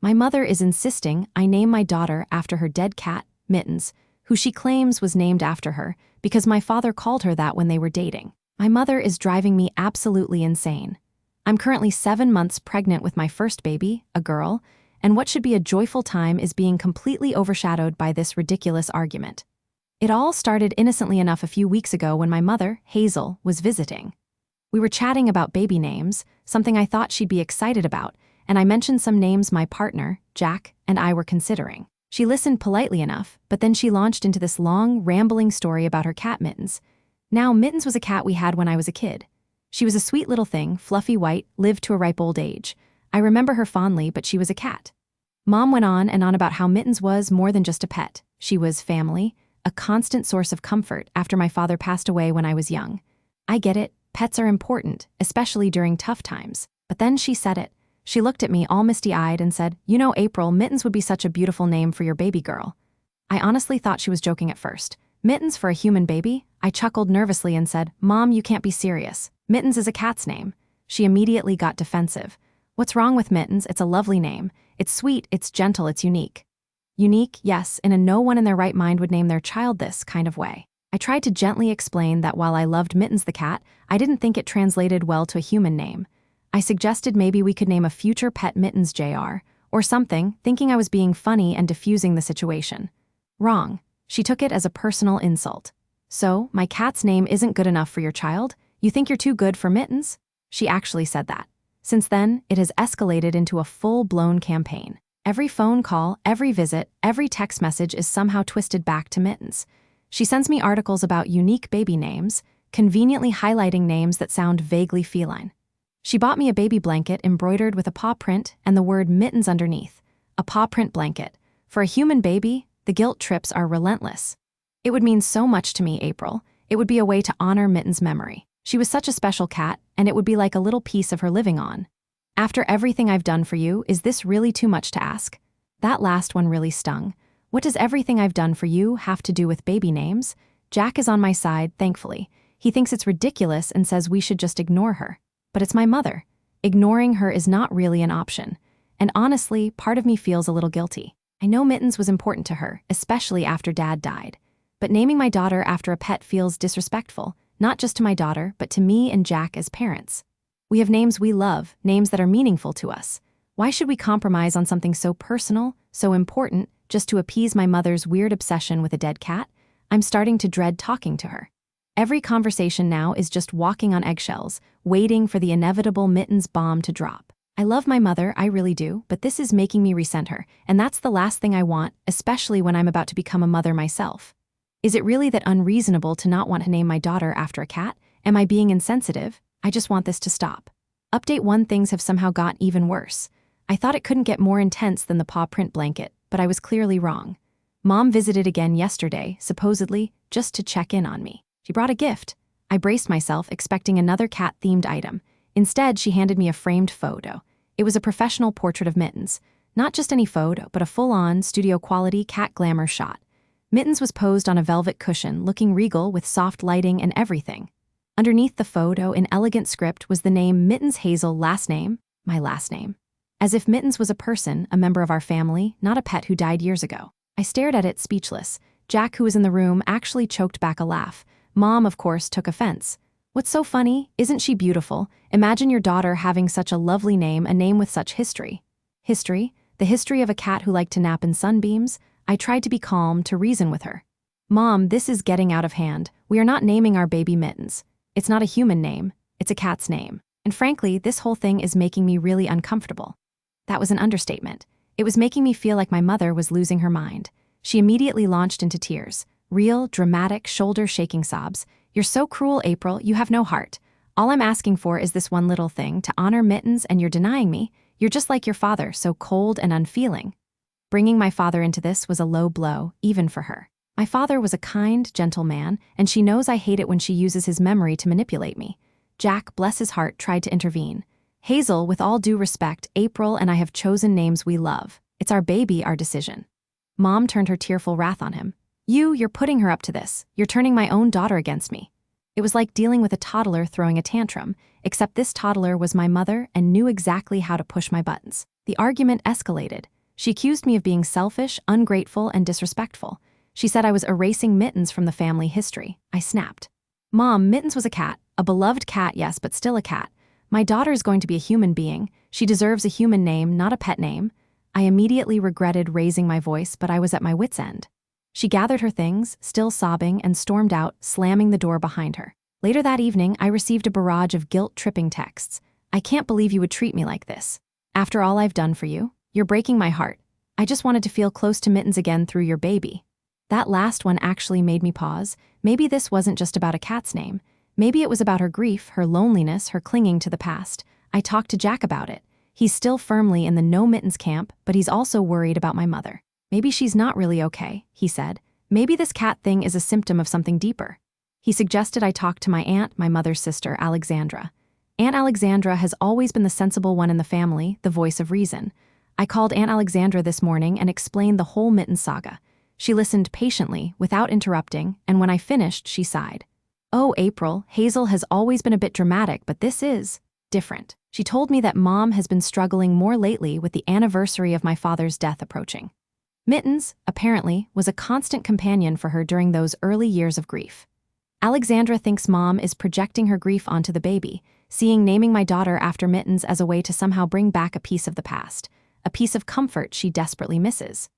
My mother is insisting I name my daughter after her dead cat, Mittens, who she claims was named after her because my father called her that when they were dating. My mother is driving me absolutely insane. I'm currently 7 months pregnant with my first baby, a girl, and what should be a joyful time is being completely overshadowed by this ridiculous argument. It all started innocently enough a few weeks ago when my mother, Hazel, was visiting. We were chatting about baby names, something I thought she'd be excited about, and I mentioned some names my partner, Jack, and I were considering. She listened politely enough, but then she launched into this long, rambling story about her cat Mittens. Now, Mittens was a cat we had when I was a kid. She was a sweet little thing, fluffy white, lived to a ripe old age. I remember her fondly, but she was a cat. Mom went on and on about how Mittens was more than just a pet. She was family, a constant source of comfort after my father passed away when I was young. I get it, pets are important, especially during tough times. But then she said it. She looked at me all misty-eyed and said, "You know, April, Mittens would be such a beautiful name for your baby girl." I honestly thought she was joking at first. Mittens for a human baby? I chuckled nervously and said, "Mom, you can't be serious. Mittens is a cat's name." She immediately got defensive. "What's wrong with Mittens? It's a lovely name. It's sweet, it's gentle, it's unique." Unique, yes, in a no one in their right mind would name their child this kind of way. I tried to gently explain that while I loved Mittens the cat, I didn't think it translated well to a human name. I suggested maybe we could name a future pet Mittens Jr. or something, thinking I was being funny and diffusing the situation. Wrong. She took it as a personal insult. "So, my cat's name isn't good enough for your child? You think you're too good for Mittens?" She actually said that. Since then, it has escalated into a full-blown campaign. Every phone call, every visit, every text message is somehow twisted back to Mittens. She sends me articles about unique baby names, conveniently highlighting names that sound vaguely feline. She bought me a baby blanket embroidered with a paw print and the word Mittens underneath. A paw print blanket. For a human baby, the guilt trips are relentless. It would mean so much to me, April. It would be a way to honor Mittens' memory. She was such a special cat, and it would be like a little piece of her living on. After everything I've done for you, is this really too much to ask? That last one really stung. What does everything I've done for you have to do with baby names? Jack is on my side, thankfully. He thinks it's ridiculous and says we should just ignore her. But it's my mother. Ignoring her is not really an option. And honestly, part of me feels a little guilty. I know Mittens was important to her, especially after Dad died. But naming my daughter after a pet feels disrespectful, not just to my daughter, but to me and Jack as parents. We have names we love, names that are meaningful to us. Why should we compromise on something so personal, so important, just to appease my mother's weird obsession with a dead cat? I'm starting to dread talking to her. Every conversation now is just walking on eggshells, waiting for the inevitable Mittens bomb to drop. I love my mother, I really do, but this is making me resent her, and that's the last thing I want, especially when I'm about to become a mother myself. Is it really that unreasonable to not want to name my daughter after a cat? Am I being insensitive? I just want this to stop. Update 1: things have somehow got even worse. I thought it couldn't get more intense than the paw print blanket, but I was clearly wrong. Mom visited again yesterday, supposedly, just to check in on me. She brought a gift. I braced myself, expecting another cat-themed item. Instead, she handed me a framed photo. It was a professional portrait of Mittens. Not just any photo, but a full-on, studio-quality cat glamour shot. Mittens was posed on a velvet cushion, looking regal with soft lighting and everything. Underneath the photo, in elegant script, was the name Mittens Hazel, last name, my last name. As if Mittens was a person, a member of our family, not a pet who died years ago. I stared at it, speechless. Jack, who was in the room, actually choked back a laugh. Mom, of course, took offense. "What's so funny? Isn't she beautiful? Imagine your daughter having such a lovely name, a name with such history." History? The history of a cat who liked to nap in sunbeams? I tried to be calm, to reason with her. "Mom, this is getting out of hand. We are not naming our baby Mittens. It's not a human name. It's a cat's name. And frankly, this whole thing is making me really uncomfortable." That was an understatement. It was making me feel like my mother was losing her mind. She immediately launched into tears. Real, dramatic, shoulder-shaking sobs. "You're so cruel, April. You have no heart. All I'm asking for is this one little thing, to honor Mittens, and you're denying me. You're just like your father, so cold and unfeeling." Bringing my father into this was a low blow, even for her. My father was a kind, gentle man, and she knows I hate it when she uses his memory to manipulate me. Jack, bless his heart, tried to intervene. "Hazel, with all due respect, April and I have chosen names we love. It's our baby, our decision." Mom turned her tearful wrath on him. You're putting her up to this. You're turning my own daughter against me." It was like dealing with a toddler throwing a tantrum, except this toddler was my mother and knew exactly how to push my buttons. The argument escalated. She accused me of being selfish, ungrateful, and disrespectful. She said I was erasing Mittens from the family history. I snapped. Mom, Mittens was a cat. A beloved cat, yes, but still a cat. My daughter is going to be a human being. She deserves a human name, not a pet name. I immediately regretted raising my voice, but I was at my wit's end. She gathered her things, still sobbing, and stormed out, slamming the door behind her. Later that evening, I received a barrage of guilt-tripping texts. I can't believe you would treat me like this. After all I've done for you, you're breaking my heart. I just wanted to feel close to Mittens again through your baby. That last one actually made me pause. Maybe this wasn't just about a cat's name. Maybe it was about her grief, her loneliness, her clinging to the past. I talked to Jack about it. He's still firmly in the no Mittens camp, but he's also worried about my mother. Maybe she's not really okay, he said. Maybe this cat thing is a symptom of something deeper. He suggested I talk to my aunt, my mother's sister, Alexandra. Aunt Alexandra has always been the sensible one in the family, the voice of reason. I called Aunt Alexandra this morning and explained the whole Mittens saga. She listened patiently, without interrupting, and when I finished, she sighed. Oh, April, Hazel has always been a bit dramatic, but this is different. She told me that Mom has been struggling more lately with the anniversary of my father's death approaching. Mittens, apparently, was a constant companion for her during those early years of grief. Alexandra thinks Mom is projecting her grief onto the baby, seeing naming my daughter after Mittens as a way to somehow bring back a piece of the past, a piece of comfort she desperately misses.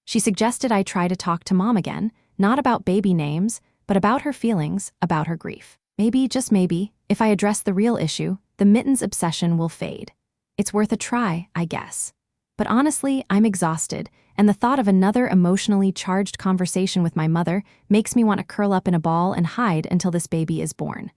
She suggested I try to talk to Mom again, not about baby names, but about her feelings, about her grief. Maybe, just maybe, if I address the real issue, the Mittens obsession will fade. It's worth a try, I guess. But honestly, I'm exhausted, and the thought of another emotionally charged conversation with my mother makes me want to curl up in a ball and hide until this baby is born.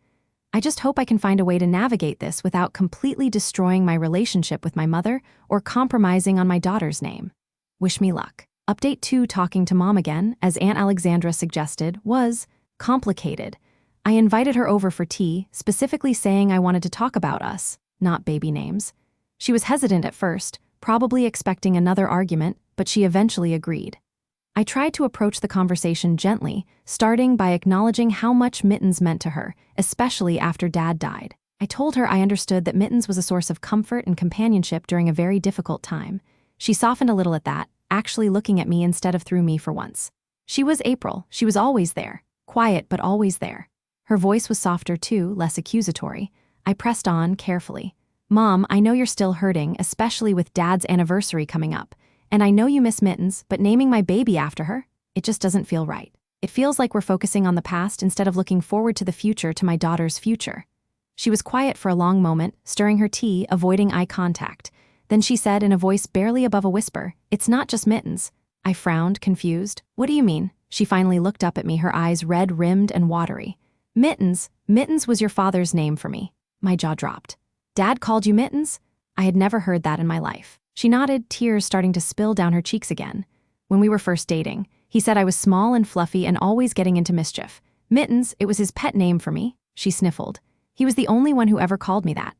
I just hope I can find a way to navigate this without completely destroying my relationship with my mother or compromising on my daughter's name. Wish me luck. Update 2: talking to Mom again, as Aunt Alexandra suggested, was complicated. I invited her over for tea, specifically saying I wanted to talk about us, not baby names. She was hesitant at first, probably expecting another argument, but she eventually agreed. I tried to approach the conversation gently, starting by acknowledging how much Mittens meant to her, especially after Dad died. I told her I understood that Mittens was a source of comfort and companionship during a very difficult time. She softened a little at that, actually looking at me instead of through me for once. She was April. She was always there. Quiet, but always there. Her voice was softer too, less accusatory. I pressed on, carefully. Mom, I know you're still hurting, especially with Dad's anniversary coming up. And I know you miss Mittens, but naming my baby after her? It just doesn't feel right. It feels like we're focusing on the past instead of looking forward to the future, to my daughter's future. She was quiet for a long moment, stirring her tea, avoiding eye contact. Then she said in a voice barely above a whisper, "It's not just Mittens." I frowned, confused. What do you mean? She finally looked up at me, her eyes red-rimmed and watery. Mittens. Mittens was your father's name for me. My jaw dropped. Dad called you Mittens? I had never heard that in my life. She nodded, tears starting to spill down her cheeks again. When we were first dating, he said I was small and fluffy and always getting into mischief. Mittens, it was his pet name for me. She sniffled. He was the only one who ever called me that.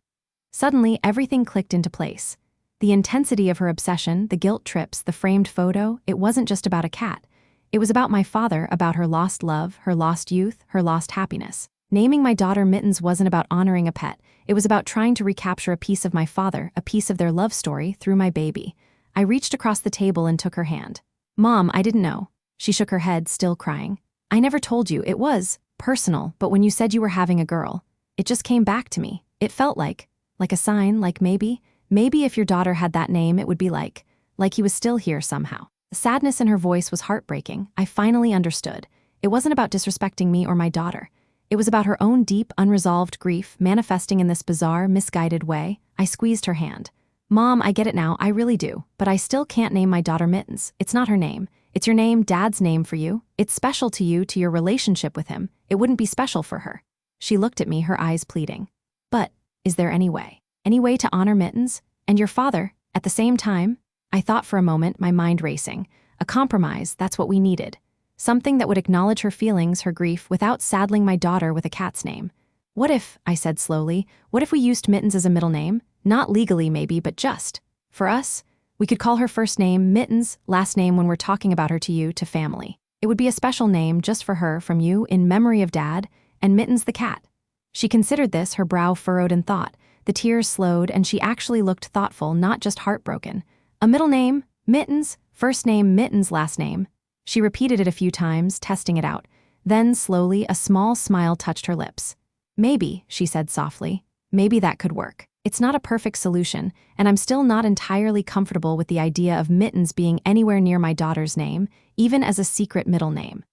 Suddenly, everything clicked into place. The intensity of her obsession, the guilt trips, the framed photo, it wasn't just about a cat. It was about my father, about her lost love, her lost youth, her lost happiness. Naming my daughter Mittens wasn't about honoring a pet. It was about trying to recapture a piece of my father, a piece of their love story, through my baby. I reached across the table and took her hand. Mom, I didn't know. She shook her head, still crying. I never told you. It was personal, but when you said you were having a girl, it just came back to me. It felt like a sign, like maybe if your daughter had that name, it would be like he was still here somehow. The sadness in her voice was heartbreaking. I finally understood. It wasn't about disrespecting me or my daughter. It was about her own deep, unresolved grief manifesting in this bizarre, misguided way. I squeezed her hand. Mom, I get it now, I really do, but I still can't name my daughter Mittens. It's not her name. It's your name, Dad's name for you. It's special to you, to your relationship with him. It wouldn't be special for her. She looked at me, her eyes pleading. But, is there any way? Any way to honor Mittens? And your father, at the same time? I thought for a moment, my mind racing. A compromise, that's what we needed. Something that would acknowledge her feelings, her grief, without saddling my daughter with a cat's name. What if, I said slowly, what if we used Mittens as a middle name? Not legally maybe, but just. For us, we could call her first name Mittens, last name when we're talking about her to you, to family. It would be a special name just for her, from you, in memory of Dad, and Mittens the cat. She considered this, her brow furrowed in thought. The tears slowed, and she actually looked thoughtful, not just heartbroken. A middle name? Mittens, first name Mittens, last name. She repeated it a few times, testing it out. Then, slowly, a small smile touched her lips. Maybe, she said softly, maybe that could work. It's not a perfect solution, and I'm still not entirely comfortable with the idea of Mittens being anywhere near my daughter's name, even as a secret middle name.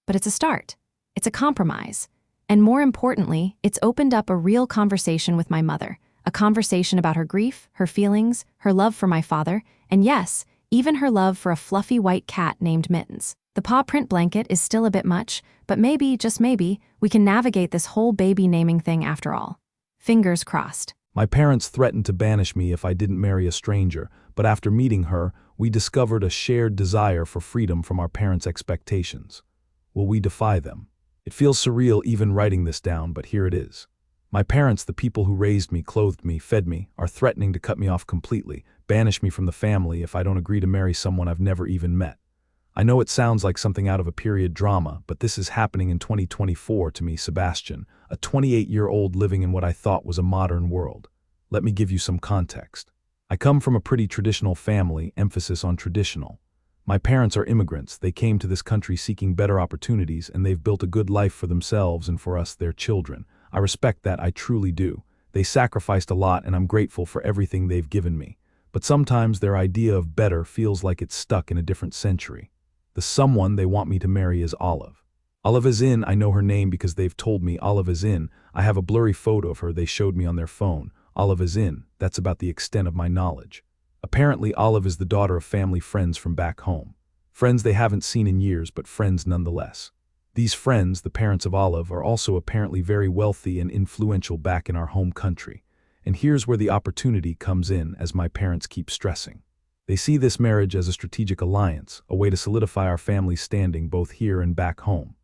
But it's a start. It's a compromise. And more importantly, it's opened up a real conversation with my mother, a conversation about her grief, her feelings, her love for my father, and yes, even her love for a fluffy white cat named Mittens. The paw print blanket is still a bit much, but maybe, just maybe, we can navigate this whole baby naming thing after all. Fingers crossed. My parents threatened to banish me if I didn't marry a stranger, but after meeting her, we discovered a shared desire for freedom from our parents' expectations. Will we defy them? It feels surreal even writing this down, but here it is. My parents, the people who raised me, clothed me, fed me, are threatening to cut me off completely, banish me from the family if I don't agree to marry someone I've never even met. I know it sounds like something out of a period drama, but this is happening in 2024 to me, Sebastian, a 28-year-old living in what I thought was a modern world. Let me give you some context. I come from a pretty traditional family, emphasis on traditional. My parents are immigrants. They came to this country seeking better opportunities, and they've built a good life for themselves and for us, their children. I respect that, I truly do. They sacrificed a lot, and I'm grateful for everything they've given me. But sometimes their idea of better feels like it's stuck in a different century. The someone they want me to marry is Olive. Olive is in, I know her name because they've told me Olive is in. I have a blurry photo of her they showed me on their phone. Olive is in, that's about the extent of my knowledge. Apparently Olive is the daughter of family friends from back home. Friends they haven't seen in years, but friends nonetheless. These friends, the parents of Olive, are also apparently very wealthy and influential back in our home country. And here's where the opportunity comes in, as my parents keep stressing. They see this marriage as a strategic alliance, a way to solidify our family's standing both here and back home.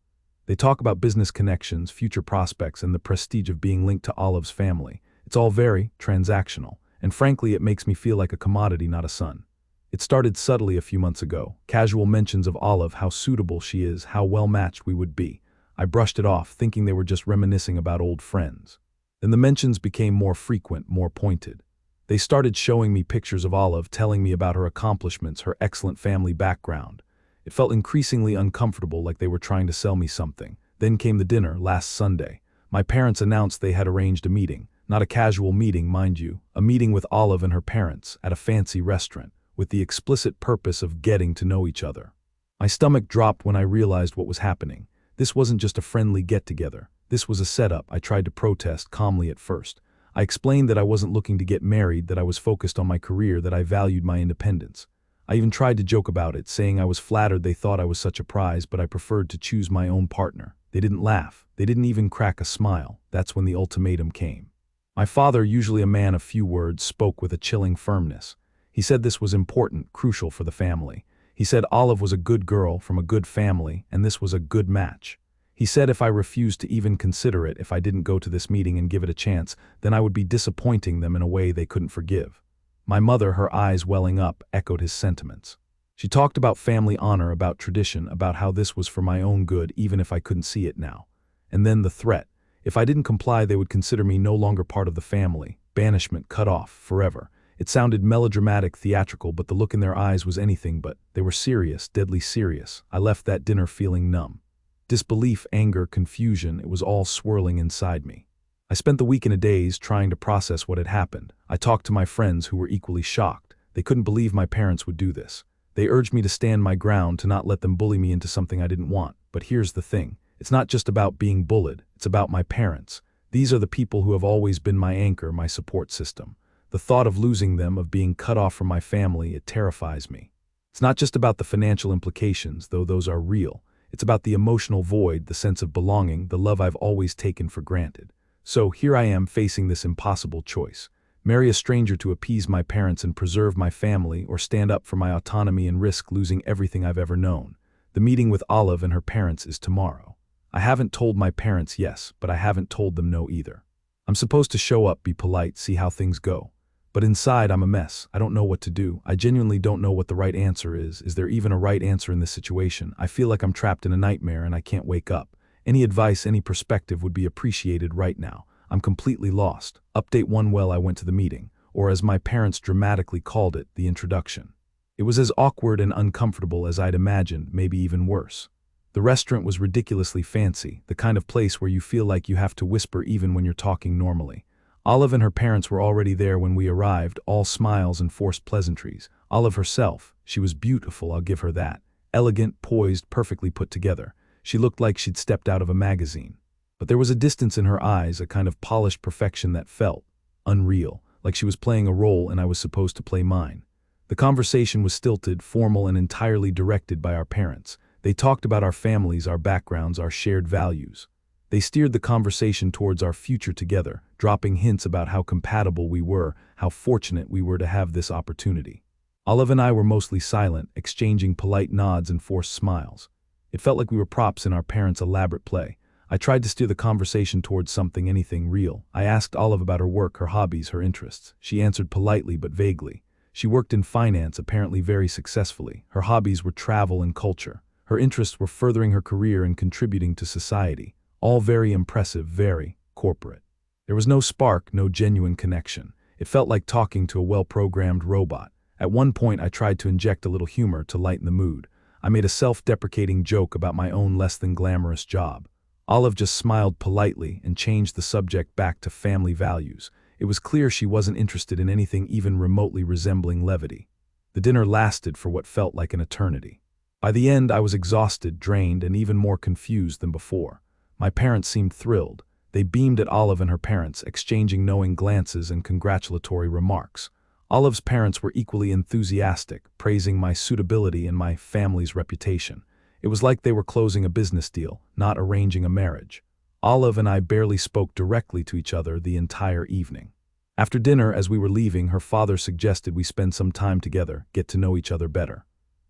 They talk about business connections, future prospects, and the prestige of being linked to Olive's family. It's all very transactional, and frankly it makes me feel like a commodity, not a son. It started subtly a few months ago, casual mentions of Olive, how suitable she is, how well-matched we would be. I brushed it off, thinking they were just reminiscing about old friends. Then the mentions became more frequent, more pointed. They started showing me pictures of Olive, telling me about her accomplishments, her excellent family background. It felt increasingly uncomfortable, like they were trying to sell me something. Then came the dinner, last Sunday. My parents announced they had arranged a meeting. Not a casual meeting, mind you. A meeting with Olive and her parents, at a fancy restaurant, with the explicit purpose of getting to know each other. My stomach dropped when I realized what was happening. This wasn't just a friendly get-together. This was a setup. I tried to protest calmly at first. I explained that I wasn't looking to get married, that I was focused on my career, that I valued my independence. I even tried to joke about it, saying I was flattered they thought I was such a prize, but I preferred to choose my own partner. They didn't laugh. They didn't even crack a smile. That's when the ultimatum came. My father, usually a man of few words, spoke with a chilling firmness. He said this was important, crucial for the family. He said Olive was a good girl from a good family, and this was a good match. He said if I refused to even consider it, if I didn't go to this meeting and give it a chance, then I would be disappointing them in a way they couldn't forgive. My mother, her eyes welling up, echoed his sentiments. She talked about family honor, about tradition, about how this was for my own good even if I couldn't see it now. And then the threat. If I didn't comply, they would consider me no longer part of the family, banishment, cut off, forever. It sounded melodramatic, theatrical, but the look in their eyes was anything but. They were serious, deadly serious. I left that dinner feeling numb. Disbelief, anger, confusion, it was all swirling inside me. I spent the week in a daze trying to process what had happened. I talked to my friends who were equally shocked. They couldn't believe my parents would do this. They urged me to stand my ground, to not let them bully me into something I didn't want. But here's the thing. It's not just about being bullied. It's about my parents. These are the people who have always been my anchor, my support system. The thought of losing them, of being cut off from my family, it terrifies me. It's not just about the financial implications, though those are real. It's about the emotional void, the sense of belonging, the love I've always taken for granted. So here I am facing this impossible choice. Marry a stranger to appease my parents and preserve my family, or stand up for my autonomy and risk losing everything I've ever known. The meeting with Olive and her parents is tomorrow. I haven't told my parents yes, but I haven't told them no either. I'm supposed to show up, be polite, see how things go. But inside, I'm a mess. I don't know what to do. I genuinely don't know what the right answer is. Is there even a right answer in this situation? I feel like I'm trapped in a nightmare and I can't wake up. Any advice, any perspective would be appreciated right now. I'm completely lost. Update 1. Well, I went to the meeting, or as my parents dramatically called it, the introduction. It was as awkward and uncomfortable as I'd imagined, maybe even worse. The restaurant was ridiculously fancy, the kind of place where you feel like you have to whisper even when you're talking normally. Olive and her parents were already there when we arrived, all smiles and forced pleasantries. Olive herself, she was beautiful, I'll give her that. Elegant, poised, perfectly put together. She looked like she'd stepped out of a magazine. But there was a distance in her eyes, a kind of polished perfection that felt unreal, like she was playing a role and I was supposed to play mine. The conversation was stilted, formal, and entirely directed by our parents. They talked about our families, our backgrounds, our shared values. They steered the conversation towards our future together, dropping hints about how compatible we were, how fortunate we were to have this opportunity. Olive and I were mostly silent, exchanging polite nods and forced smiles. It felt like we were props in our parents' elaborate play. I tried to steer the conversation towards anything real. I asked Olive about her work, her hobbies, her interests. She answered politely but vaguely. She worked in finance, apparently very successfully. Her hobbies were travel and culture. Her interests were furthering her career and contributing to society. All very impressive, very corporate. There was no spark, no genuine connection. It felt like talking to a well-programmed robot. At one point, I tried to inject a little humor to lighten the mood. I made a self-deprecating joke about my own less-than-glamorous job. Olive just smiled politely and changed the subject back to family values. It was clear she wasn't interested in anything even remotely resembling levity. The dinner lasted for what felt like an eternity. By the end, I was exhausted, drained, and even more confused than before. My parents seemed thrilled. They beamed at Olive and her parents, exchanging knowing glances and congratulatory remarks. Olive's parents were equally enthusiastic, praising my suitability and my family's reputation. It was like they were closing a business deal, not arranging a marriage. Olive and I barely spoke directly to each other the entire evening. After dinner, as we were leaving, her father suggested we spend some time together, get to know each other better.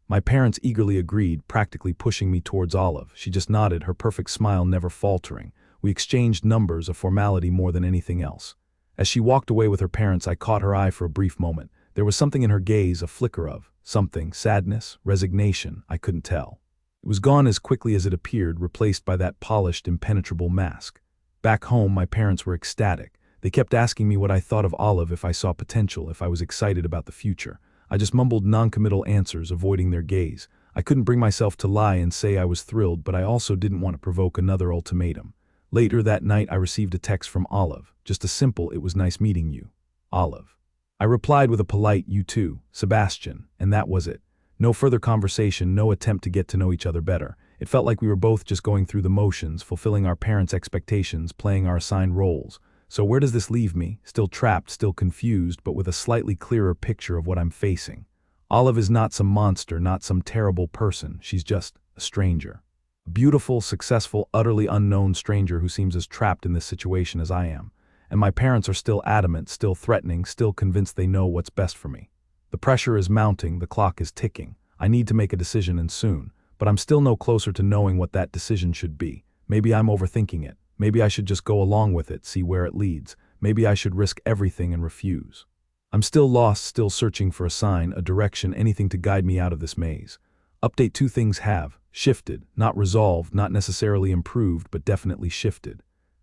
My parents eagerly agreed, practically pushing me towards Olive. She just nodded, her perfect smile never faltering. We exchanged numbers, a formality more than anything else. As she walked away with her parents, I caught her eye for a brief moment. There was something in her gaze, a flicker of something, sadness, resignation, I couldn't tell. It was gone as quickly as it appeared, replaced by that polished, impenetrable mask. Back home, my parents were ecstatic. They kept asking me what I thought of Olive, if I saw potential, if I was excited about the future. I just mumbled non-committal answers, avoiding their gaze. I couldn't bring myself to lie and say I was thrilled, but I also didn't want to provoke another ultimatum. Later that night, I received a text from Olive. Just a simple, "It was nice meeting you, Olive." I replied with a polite, "You too, Sebastian," and that was it. No further conversation, no attempt to get to know each other better. It felt like we were both just going through the motions, fulfilling our parents' expectations, playing our assigned roles. So where does this leave me? Still trapped, still confused, but with a slightly clearer picture of what I'm facing. Olive is not some monster, not some terrible person. She's just a stranger. A beautiful, successful, utterly unknown stranger who seems as trapped in this situation as I am. And my parents are still adamant, still threatening, still convinced they know what's best for me. The pressure is mounting, the clock is ticking. I need to make a decision, and soon. But I'm still no closer to knowing what that decision should be. Maybe I'm overthinking it. Maybe I should just go along with it, see where it leads. Maybe I should risk everything and refuse. I'm still lost, still searching for a sign, a direction, anything to guide me out of this maze. Update: 2 things have shifted, not resolved, not necessarily improved, but definitely shifted.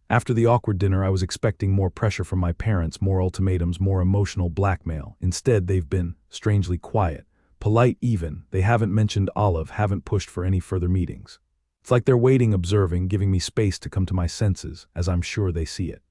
After the awkward dinner, I was expecting more pressure from my parents, more ultimatums, more emotional blackmail. Instead, they've been strangely quiet, polite even. They haven't mentioned Olive, haven't pushed for any further meetings. It's like they're waiting, observing, giving me space to come to my senses, as I'm sure they see it.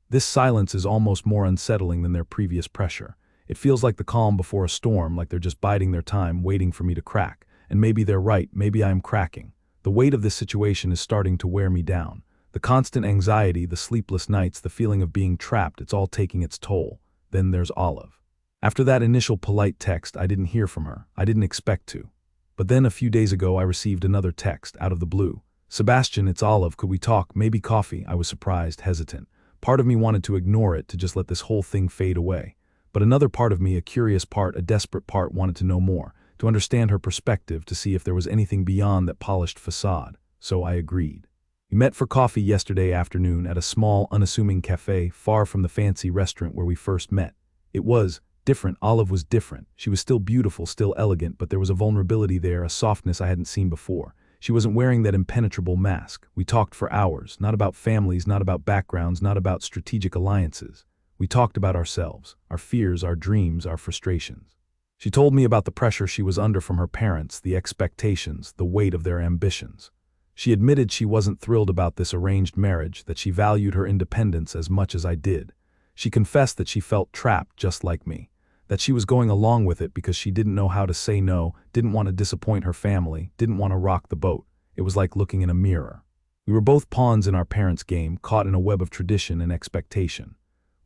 This silence is almost more unsettling than their previous pressure. It feels like the calm before a storm, like they're just biding their time, waiting for me to crack. And maybe they're right, maybe I am cracking. The weight of this situation is starting to wear me down. The constant anxiety, the sleepless nights, the feeling of being trapped, it's all taking its toll. Then there's Olive. After that initial polite text, I didn't hear from her. I didn't expect to. But then a few days ago, I received another text, out of the blue. "Sebastian, it's Olive. Could we talk? Maybe coffee?" I was surprised, hesitant. Part of me wanted to ignore it, to just let this whole thing fade away. But another part of me, a curious part, a desperate part, wanted to know more, to understand her perspective, to see if there was anything beyond that polished facade. So I agreed. We met for coffee yesterday afternoon at a small, unassuming cafe far from the fancy restaurant where we first met. It was different. Olive was different. She was still beautiful, still elegant, but there was a vulnerability there, a softness I hadn't seen before. She wasn't wearing that impenetrable mask. We talked for hours, not about families, not about backgrounds, not about strategic alliances. We talked about ourselves, our fears, our dreams, our frustrations. She told me about the pressure she was under from her parents, the expectations, the weight of their ambitions. She admitted she wasn't thrilled about this arranged marriage, that she valued her independence as much as I did. She confessed that she felt trapped just like me, that she was going along with it because she didn't know how to say no, didn't want to disappoint her family, didn't want to rock the boat. It was like looking in a mirror. We were both pawns in our parents' game, caught in a web of tradition and expectation.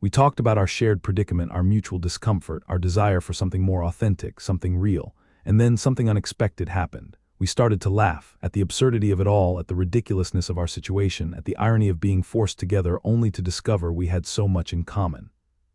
We talked about our shared predicament, our mutual discomfort, our desire for something more authentic, something real, and then something unexpected happened. We started to laugh at the absurdity of it all, at the ridiculousness of our situation, at the irony of being forced together only to discover we had so much in common.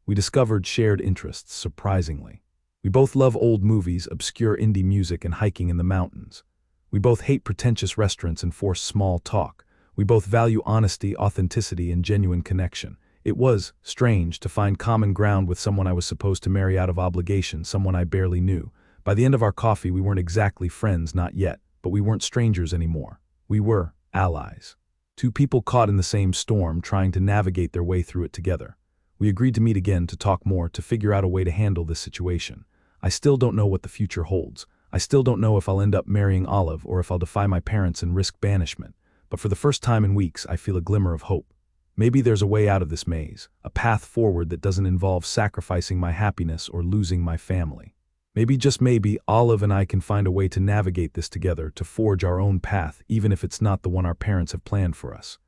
We discovered shared interests, surprisingly. We both love old movies, obscure indie music, and hiking in the mountains. We both hate pretentious restaurants and forced small talk. We both value honesty, authenticity, and genuine connection. It was strange to find common ground with someone I was supposed to marry out of obligation, someone I barely knew. By the end of our coffee, we weren't exactly friends, not yet, but we weren't strangers anymore. We were allies. Two people caught in the same storm, trying to navigate their way through it together. We agreed to meet again, to talk more, to figure out a way to handle this situation. I still don't know what the future holds. I still don't know if I'll end up marrying Olive or if I'll defy my parents and risk banishment. But for the first time in weeks, I feel a glimmer of hope. Maybe there's a way out of this maze, a path forward that doesn't involve sacrificing my happiness or losing my family. Maybe, just maybe, Olive and I can find a way to navigate this together, to forge our own path, even if it's not the one our parents have planned for us.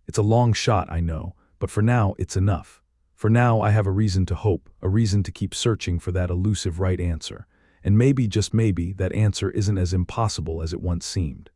It's a long shot, I know, but for now, it's enough. For now, I have a reason to hope, a reason to keep searching for that elusive right answer. And maybe, just maybe, that answer isn't as impossible as it once seemed.